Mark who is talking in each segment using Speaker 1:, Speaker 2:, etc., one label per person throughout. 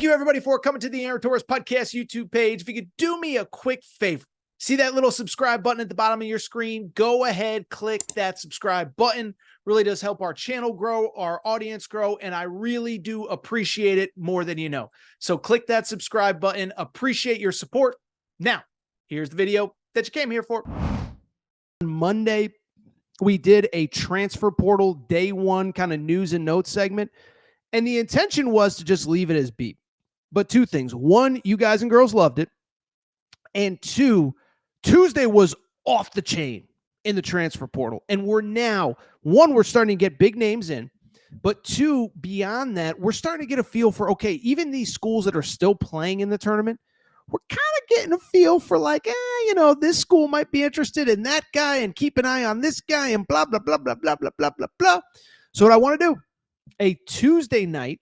Speaker 1: Thank you, everybody, for coming to the Aaron Torres Podcast YouTube page. If you could do me a quick favor, see that little subscribe button at the bottom of your screen? Go ahead, click that subscribe button. Really does help our channel grow, our audience grow, and I really do appreciate it more than you know. So click that subscribe button. Appreciate your support. Now, here's the video that you came here for. On Monday, we did a transfer portal day one kind of news and notes segment, and the intention was to just leave it as beat. But two things. One, you guys and girls loved it. And two, Tuesday was off the chain in the transfer portal. And we're starting to get big names in. But two, beyond that, we're starting to get a feel for, okay, even these schools that are still playing in the tournament, we're kind of getting a feel for like, this school might be interested in that guy and keep an eye on this guy and blah, blah, blah, blah, blah, blah, blah, blah, blah. So what I want to do, a Tuesday night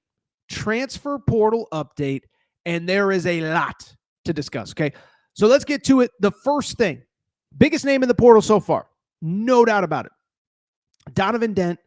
Speaker 1: transfer portal update, and there is a lot to discuss, okay? So let's get to it. The first thing, biggest name in the portal so far, no doubt about it, Donovan Dent,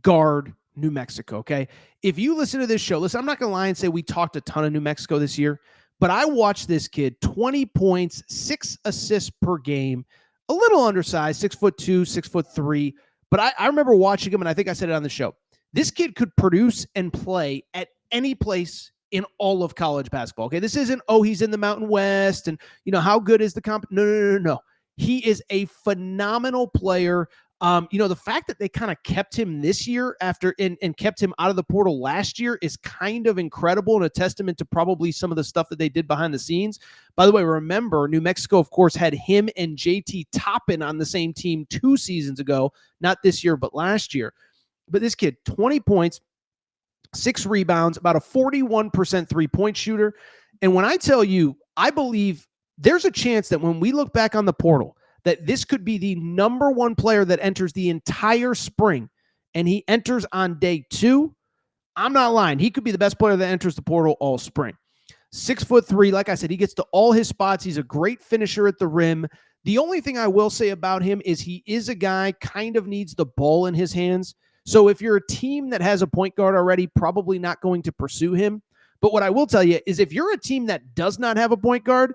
Speaker 1: guard, New Mexico, okay? If you listen to this show, listen, I'm not going to lie and say we talked a ton of New Mexico this year, but I watched this kid, 20 points, 6 assists per game, a little undersized, 6'2", 6'3", but I remember watching him, and I think I said it on the show. This kid could produce and play at any place in all of college basketball. Okay, this isn't, he's in the Mountain West and, how good is the comp? No. He is a phenomenal player. The fact that they kind of kept him this year and kept him out of the portal last year is kind of incredible and a testament to probably some of the stuff that they did behind the scenes. By the way, remember, New Mexico, of course, had him and JT Toppin on the same team 2 seasons ago, not this year, but last year. But this kid, 20 points, 6 rebounds, about a 41% three-point shooter. And when I tell you, I believe there's a chance that when we look back on the portal, that this could be the number 1 player that enters the entire spring, and he enters on day 2. I'm not lying. He could be the best player that enters the portal all spring. 6'3", like I said, he gets to all his spots. He's a great finisher at the rim. The only thing I will say about him is he is a guy kind of needs the ball in his hands. So if you're a team that has a point guard already, probably not going to pursue him. But what I will tell you is if you're a team that does not have a point guard,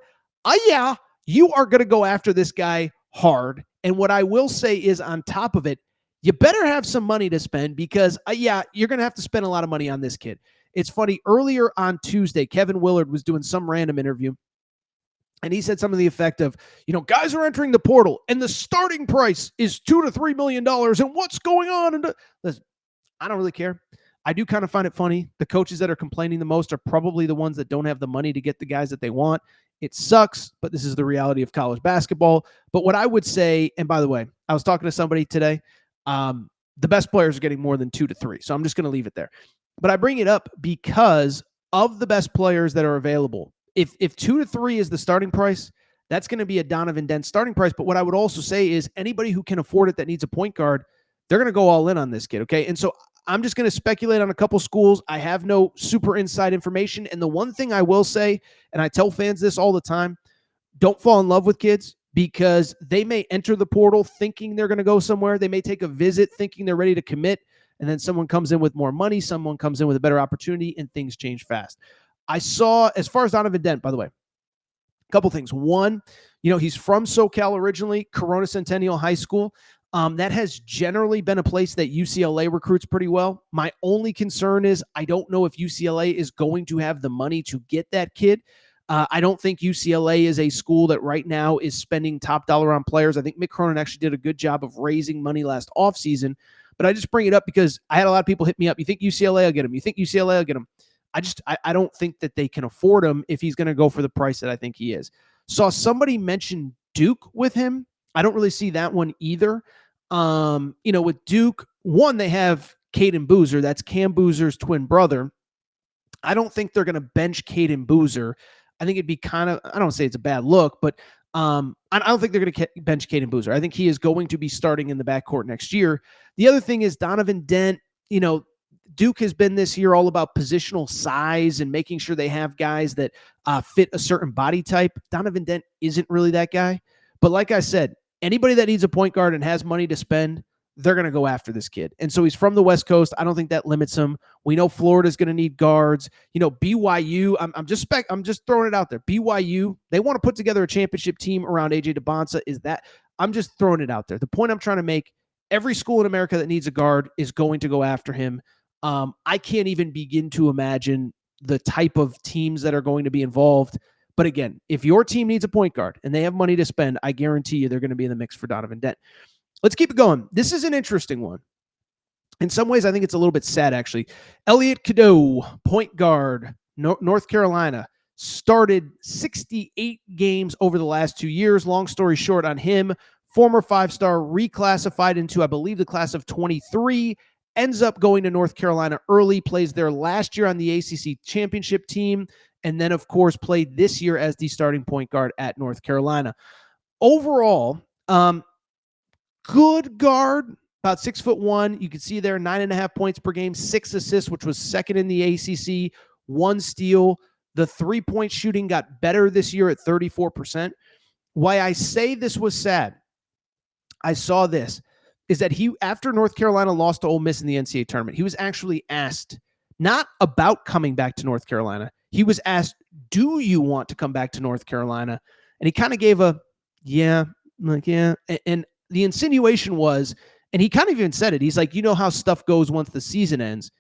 Speaker 1: you are going to go after this guy hard. And what I will say is on top of it, you better have some money to spend because, you're going to have to spend a lot of money on this kid. It's funny, earlier on Tuesday, Kevin Willard was doing some random interview, and he said something to the effect of, guys are entering the portal and the starting price is $2 to $3 million. And what's going on? And listen, I don't really care. I do kind of find it funny. The coaches that are complaining the most are probably the ones that don't have the money to get the guys that they want. It sucks, but this is the reality of college basketball. But what I would say, and by the way, I was talking to somebody today, the best players are getting more than 2 to 3. So I'm just going to leave it there. But I bring it up because of the best players that are available, if 2 to 3 is the starting price, that's going to be a Donovan Dent starting price. But what I would also say is anybody who can afford it that needs a point guard, they're going to go all in on this kid, okay? And so I'm just going to speculate on a couple schools. I have no super inside information. And the one thing I will say, and I tell fans this all the time, don't fall in love with kids because they may enter the portal thinking they're going to go somewhere. They may take a visit thinking they're ready to commit, and then someone comes in with more money, someone comes in with a better opportunity, and things change fast. I saw, as far as Donovan Dent, by the way, a couple things. One, he's from SoCal originally, Corona Centennial High School. That has generally been a place that UCLA recruits pretty well. My only concern is I don't know if UCLA is going to have the money to get that kid. I don't think UCLA is a school that right now is spending top dollar on players. I think Mick Cronin actually did a good job of raising money last offseason. But I just bring it up because I had a lot of people hit me up. You think UCLA will get him? You think UCLA will get him? I don't think that they can afford him if he's going to go for the price that I think he is. Saw somebody mention Duke with him. I don't really see that one either. With Duke, one, they have Caden Boozer. That's Cam Boozer's twin brother. I don't think they're going to bench Caden Boozer. I think it'd be kind of, I don't say it's a bad look, but I don't think they're going to bench Caden Boozer. I think he is going to be starting in the backcourt next year. The other thing is Donovan Dent, Duke has been this year all about positional size and making sure they have guys that fit a certain body type. Donovan Dent isn't really that guy. But like I said, anybody that needs a point guard and has money to spend, they're going to go after this kid. And so he's from the West Coast. I don't think that limits him. We know Florida's going to need guards. BYU, I'm just throwing it out there. BYU, they want to put together a championship team around AJ DeBonsa. I'm just throwing it out there. The point I'm trying to make, every school in America that needs a guard is going to go after him. I can't even begin to imagine the type of teams that are going to be involved. But again, if your team needs a point guard and they have money to spend, I guarantee you they're going to be in the mix for Donovan Dent. Let's keep it going. This is an interesting one. In some ways, I think it's a little bit sad, actually. Elliot Cadeau, point guard, North Carolina, started 68 games over the last 2 years. Long story short on him, former five-star, reclassified into, I believe, the class of 23, ends up going to North Carolina early, plays there last year on the ACC championship team, and then, of course, played this year as the starting point guard at North Carolina. Overall, good guard, about 6'1". You can see there 9.5 points per game, 6 assists, which was second in the ACC, 1 steal. The three-point shooting got better this year at 34%. Why I say this was sad, I saw this, is that after North Carolina lost to Ole Miss in the NCAA tournament, he was actually asked not about coming back to North Carolina. He was asked, do you want to come back to North Carolina? And he kind of gave a, yeah. And the insinuation was, and he kind of even said it, he's like, you know how stuff goes once the season ends.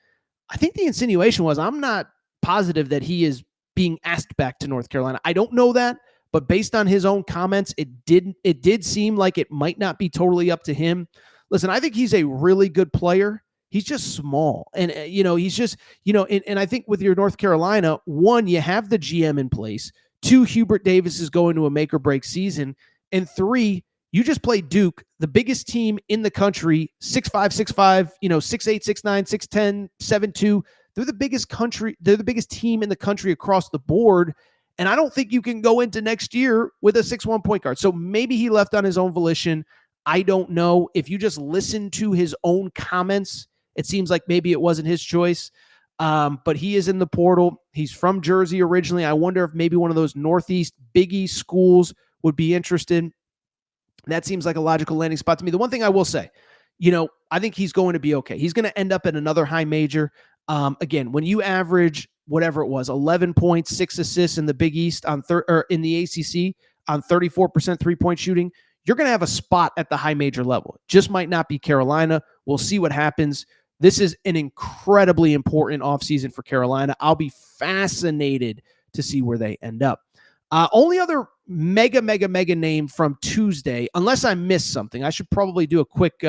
Speaker 1: I think the insinuation was, I'm not positive that he is being asked back to North Carolina. I don't know that, but based on his own comments, it did seem like it might not be totally up to him. Listen, I think he's a really good player. He's just small. And, he's just, and I think with your North Carolina, 1, you have the GM in place. 2, Hubert Davis is going to a make or break season. And 3, you just played Duke, the biggest team in the country, 6'5", 6'8", 6'9", 6'10", 7'2". They're the biggest country. They're the biggest team in the country across the board. And I don't think you can go into next year with a 6'1" point guard. So maybe he left on his own volition. I don't know. If you just listen to his own comments, it seems like maybe it wasn't his choice. But he is in the portal. He's from Jersey originally. I wonder if maybe one of those Northeast Big East schools would be interested. That seems like a logical landing spot to me. The one thing I will say, I think he's going to be okay. He's going to end up at another high major. Again, when you average whatever it was, 11 points, 6 assists in the Big East or in the ACC on 34% three-point shooting, you're going to have a spot at the high major level. Just might not be Carolina. We'll see what happens. This is an incredibly important offseason for Carolina. I'll be fascinated to see where they end up. Only other mega name from Tuesday, unless I missed something. I should probably do a quick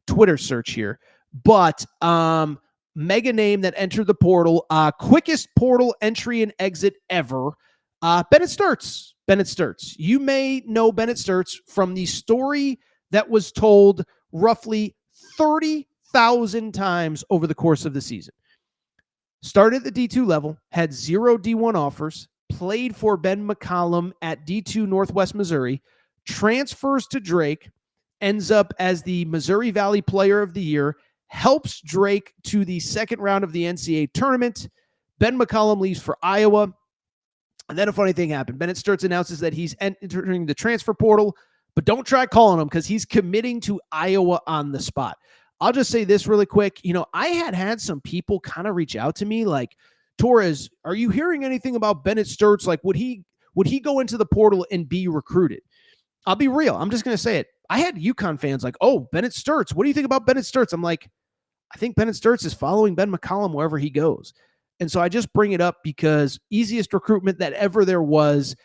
Speaker 1: Twitter search here. But mega name that entered the portal, quickest portal entry and exit ever, Bennett Sturs. Bennett Sturs. You may know Bennett Sturs from the story that was told roughly 30,000 times over the course of the season. Started at the D2 level, had 0 D1 offers, played for Ben McCollum at D2 Northwest Missouri, transfers to Drake, ends up as the Missouri Valley Player of the Year, helps Drake to the second round of the NCAA tournament. Ben McCollum leaves for Iowa. And then a funny thing happened. Bennett Sturs announces that he's entering the transfer portal, but don't try calling him because he's committing to Iowa on the spot. I'll just say this really quick. I had some people kind of reach out to me like, Torres, are you hearing anything about Bennett Sturs? Like, would he go into the portal and be recruited? I'll be real. I'm just going to say it. I had UConn fans like, oh, Bennett Sturs. What do you think about Bennett Sturs? I'm like, I think Bennett Sturs is following Ben McCollum wherever he goes. And so I just bring it up because easiest recruitment that ever there was.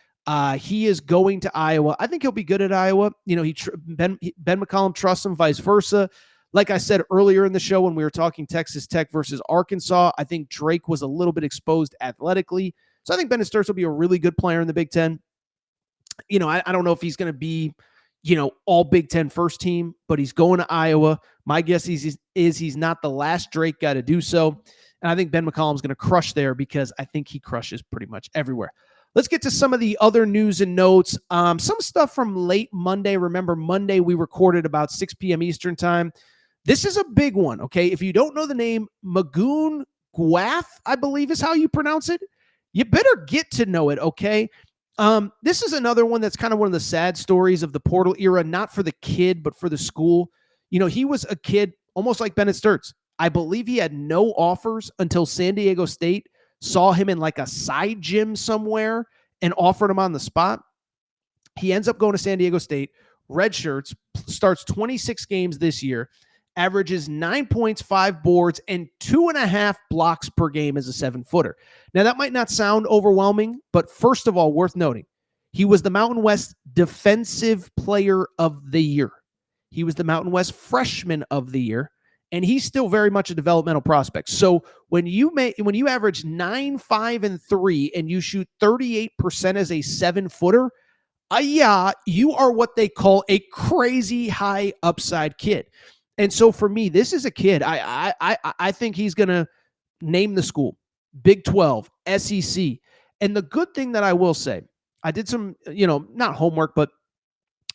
Speaker 1: He is going to Iowa. I think he'll be good at Iowa. Ben McCollum trusts him, vice versa. Like I said earlier in the show when we were talking Texas Tech versus Arkansas, I think Drake was a little bit exposed athletically. So I think Bennett Sturs will be a really good player in the Big Ten. I don't know if he's going to be, all Big Ten first team, but he's going to Iowa. My guess is he's not the last Drake guy to do so. And I think Ben McCollum's going to crush there because I think he crushes pretty much everywhere. Let's get to some of the other news and notes. Some stuff from late Monday. Remember, Monday we recorded about 6 p.m. Eastern time. This is a big one, okay? If you don't know the name, Magon Gu, I believe is how you pronounce it, you better get to know it, okay? This is another one that's kind of one of the sad stories of the portal era, not for the kid, but for the school. He was a kid almost like Bennett Sturs. I believe he had no offers until San Diego State saw him in like a side gym somewhere and offered him on the spot. He ends up going to San Diego State, redshirts, starts 26 games this year, averages 9 points, 5 boards, and 2.5 blocks per game as a 7-footer. Now, that might not sound overwhelming, but first of all, worth noting, he was the Mountain West Defensive Player of the Year. He was the Mountain West Freshman of the Year, and he's still very much a developmental prospect. So when you average 9, 5, and 3, and you shoot 38% as a 7-footer, yeah, you are what they call a crazy high upside kid. And so for me, this is a kid. I think he's going to name the school, Big 12, SEC. And the good thing that I will say, I did some, not homework, but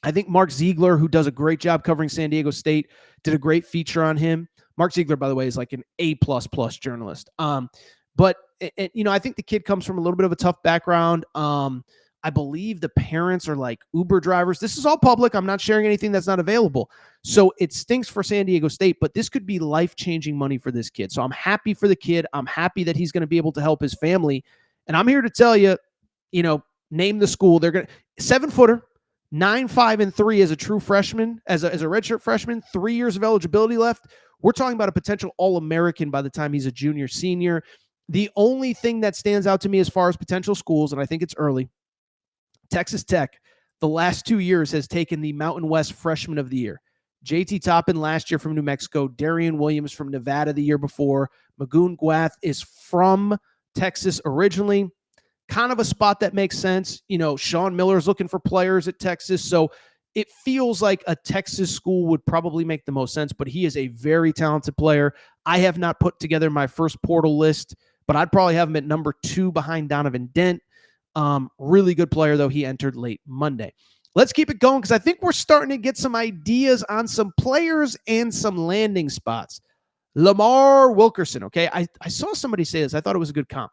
Speaker 1: I think Mark Ziegler, who does a great job covering San Diego State, did a great feature on him. Mark Ziegler, by the way, is like an A++ journalist. But I think the kid comes from a little bit of a tough background. I believe the parents are like Uber drivers. This is all public. I'm not sharing anything that's not available. So it stinks for San Diego State, but this could be life-changing money for this kid. So I'm happy for the kid. I'm happy that he's going to be able to help his family. And I'm here to tell you, name the school. They're going to 7-footer, 9, 5, and 3 as a true freshman, as a redshirt freshman, 3 years of eligibility left. We're talking about a potential All-American by the time he's a junior, senior. The only thing that stands out to me as far as potential schools, and I think it's early, Texas Tech, the last 2 years, has taken the Mountain West Freshman of the Year. JT Toppin last year from New Mexico, Darian Williams from Nevada the year before. Magon Gu is from Texas originally. Kind of a spot that makes sense. Sean Miller's looking for players at Texas, so it feels like a Texas school would probably make the most sense, but he is a very talented player. I have not put together my first portal list, but I'd probably have him at number 2 behind Donovan Dent. Really good player, though. He entered late Monday. Let's keep it going because I think we're starting to get some ideas on some players and some landing spots. Lamar Wilkerson, okay? I saw somebody say this. I thought it was a good comp.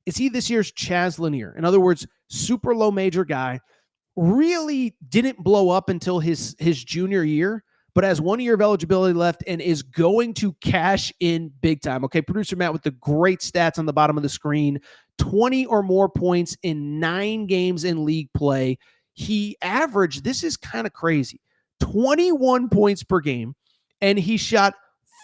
Speaker 1: Is he this year's Chaz Lanier? In other words, super low major guy, really didn't blow up until his junior year, but has 1 year of eligibility left and is going to cash in big time. Okay, producer Matt with the great stats on the bottom of the screen. 20 or more points in 9 games in league play. He averaged, this is kind of crazy, 21 points per game, and he shot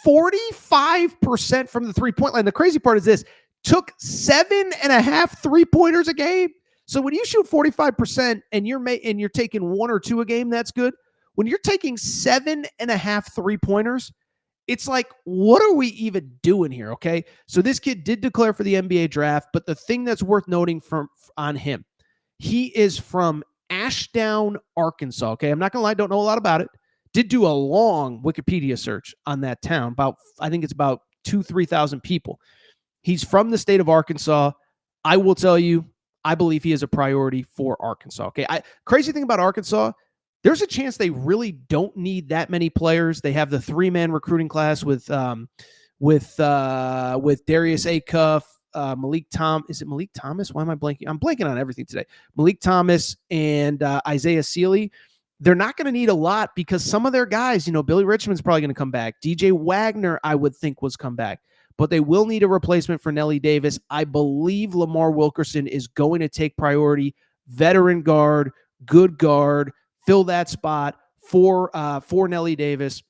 Speaker 1: 45% from the three-point line. The crazy part is this, took 7.5 3-pointers a game. So when you shoot 45% and you're taking 1 or 2 a game, that's good. When you're taking 7.5 3-pointers, it's like, what are we even doing here? Okay. So this kid did declare for the NBA draft, but the thing that's worth noting on him, he is from Ashdown, Arkansas. Okay. I'm not going to lie. Don't know a lot about it. Did do a long Wikipedia search on that town. I think it's about 3,000 people. He's from the state of Arkansas. I will tell you, I believe he is a priority for Arkansas. Okay. Crazy thing about Arkansas, there's a chance they really don't need that many players. They have the 3-man recruiting class with Darius Acuff, Malik Tom. Is it Malik Thomas? Why am I blanking? I'm blanking on everything today. Malik Thomas and Isaiah Sealy. They're not going to need a lot because some of their guys, Billy Richmond's probably going to come back. DJ Wagner, I would think, was come back. But they will need a replacement for Nelly Davis. I believe Lamar Wilkerson is going to take priority. Veteran guard, good guard, fill that spot for Nelly Davis.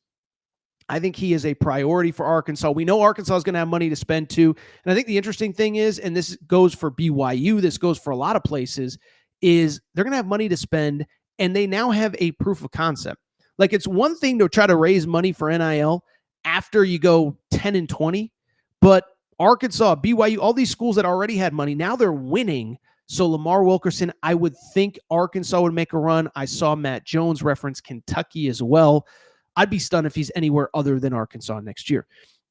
Speaker 1: I think he is a priority for Arkansas. We know Arkansas is going to have money to spend too. And I think the interesting thing is, and this goes for BYU, this goes for a lot of places, is they're going to have money to spend, and they now have a proof of concept. Like, it's one thing to try to raise money for NIL after you go 10-20, but Arkansas, BYU, all these schools that already had money, now they're winning. So Lamar Wilkerson, I would think Arkansas would make a run. I saw Matt Jones reference Kentucky as well. I'd be stunned if he's anywhere other than Arkansas next year.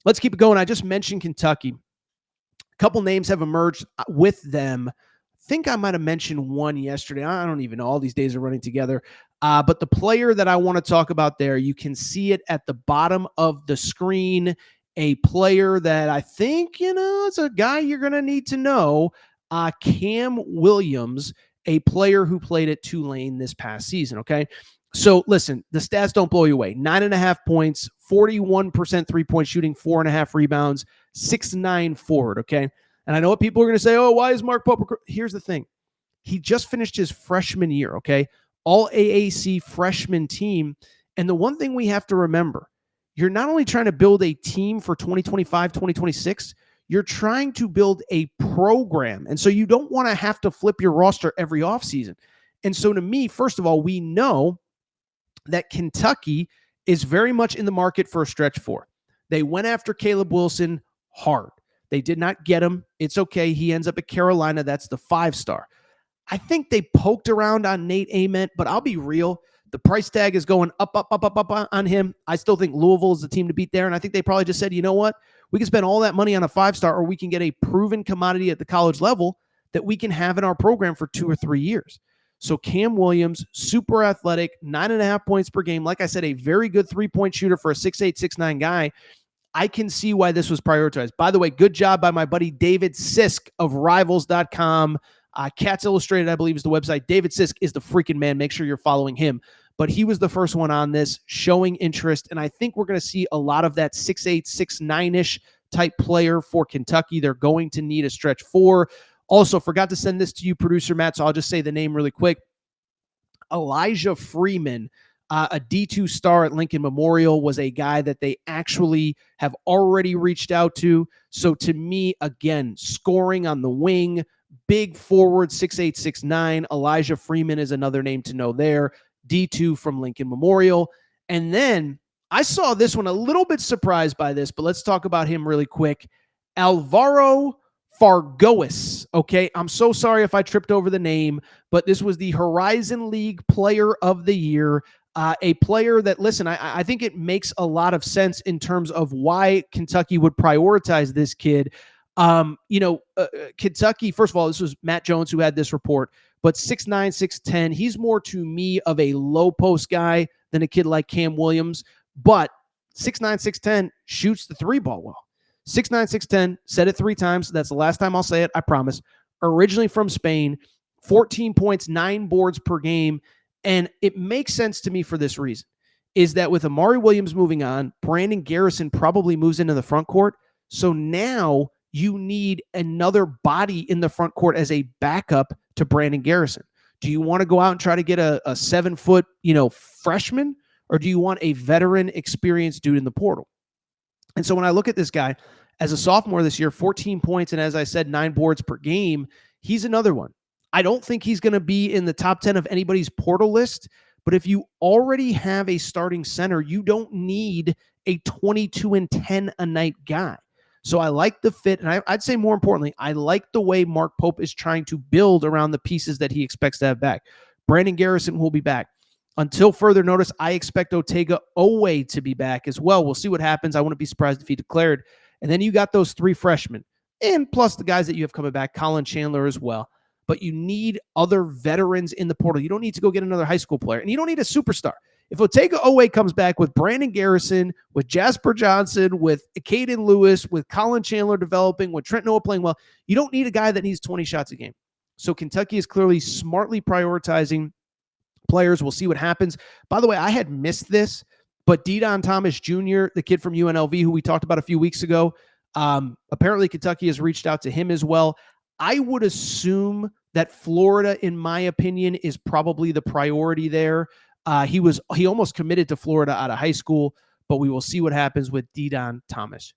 Speaker 1: Let's keep it going. I just mentioned Kentucky. A couple names have emerged with them. I think I might have mentioned one yesterday. I don't even know. All these days are running together. But the player that I want to talk about there, you can see it at the bottom of the screen. A player that I think, it's a guy you're going to need to know. Cam Williams, a player who played at Tulane this past season, okay? So listen, the stats don't blow you away. 9.5 points, 41% 3-point shooting, 4.5 rebounds, 6'9" forward. Okay. And I know what people are going to say. Oh, why is Mark Pope? Here's the thing. He just finished his freshman year. Okay. All AAC freshman team. And the one thing we have to remember, you're not only trying to build a team for 2025, 2026, you're trying to build a program. And so you don't want to have to flip your roster every offseason. And so to me, first of all, we know that Kentucky is very much in the market for a stretch four. They went after Caleb Wilson hard. They did not get him. It's okay. He ends up at Carolina. That's the 5-star. I think they poked around on Nate Ament, but I'll be real. The price tag is going up on him. I still think Louisville is the team to beat there. And I think they probably just said, you know what? We can spend all that money on a 5-star, or we can get a proven commodity at the college level that we can have in our program for 2 or 3 years. So Cam Williams, super athletic, 9.5 points per game. Like I said, a very good 3-point shooter for a 6'8", 6'9" guy. I can see why this was prioritized. By the way, good job by my buddy David Sisk of Rivals.com. Cats Illustrated, I believe, is the website. David Sisk is the freaking man. Make sure you're following him. But he was the first one on this, showing interest. And I think we're going to see a lot of that 6'8", 6'9"-ish type player for Kentucky. They're going to need a stretch four. Also, forgot to send this to you, producer Matt, so I'll just say the name really quick. Elijah Freeman, a D2 star at Lincoln Memorial, was a guy that they actually have already reached out to. So to me, again, scoring on the wing, big forward, 6'8", 6'9". Elijah Freeman is another name to know there. D2 from Lincoln Memorial. And then I saw this one, a little bit surprised by this, but let's talk about him really quick. Alvaro Fargois. Okay, I'm so sorry if I tripped over the name, but this was the Horizon League Player of the Year. A player that, listen, I think it makes a lot of sense in terms of why Kentucky would prioritize this kid. Kentucky, first of all, this was Matt Jones who had this report, but 6'9", 6'10", he's more to me of a low post guy than a kid like Cam Williams, but 6'9", 6'10", shoots the 3-ball well. 6'9", 6'10", said it 3 times. That's the last time I'll say it, I promise. Originally from Spain, 14 points, 9 boards per game. And it makes sense to me for this reason, is that with Amari Williams moving on, Brandon Garrison probably moves into the front court. So now you need another body in the front court as a backup to Brandon Garrison. Do you want to go out and try to get a 7-foot, freshman, or do you want a veteran, experienced dude in the portal? And so when I look at this guy, as a sophomore this year, 14 points, and as I said, 9 boards per game, he's another one. I don't think he's going to be in the top 10 of anybody's portal list, but if you already have a starting center, you don't need a 22-10 a night guy. So I like the fit, and I'd say more importantly, I like the way Mark Pope is trying to build around the pieces that he expects to have back. Brandon Garrison will be back. Until further notice, I expect Otega Owe to be back as well. We'll see what happens. I wouldn't be surprised if he declared. And then you got those 3 freshmen, and plus the guys that you have coming back, Colin Chandler as well. But you need other veterans in the portal. You don't need to go get another high school player, and you don't need a superstar. If Otega Owe comes back with Brandon Garrison, with Jasper Johnson, with Caden Lewis, with Colin Chandler developing, with Trent Noah playing well, you don't need a guy that needs 20 shots a game. So Kentucky is clearly smartly prioritizing players. We'll see what happens. By the way, I had missed this, but Dedan Thomas Jr., the kid from UNLV who we talked about a few weeks ago, apparently Kentucky has reached out to him as well. I would assume that Florida, in my opinion, is probably the priority there. He almost committed to Florida out of high school, but we will see what happens with Dedan Thomas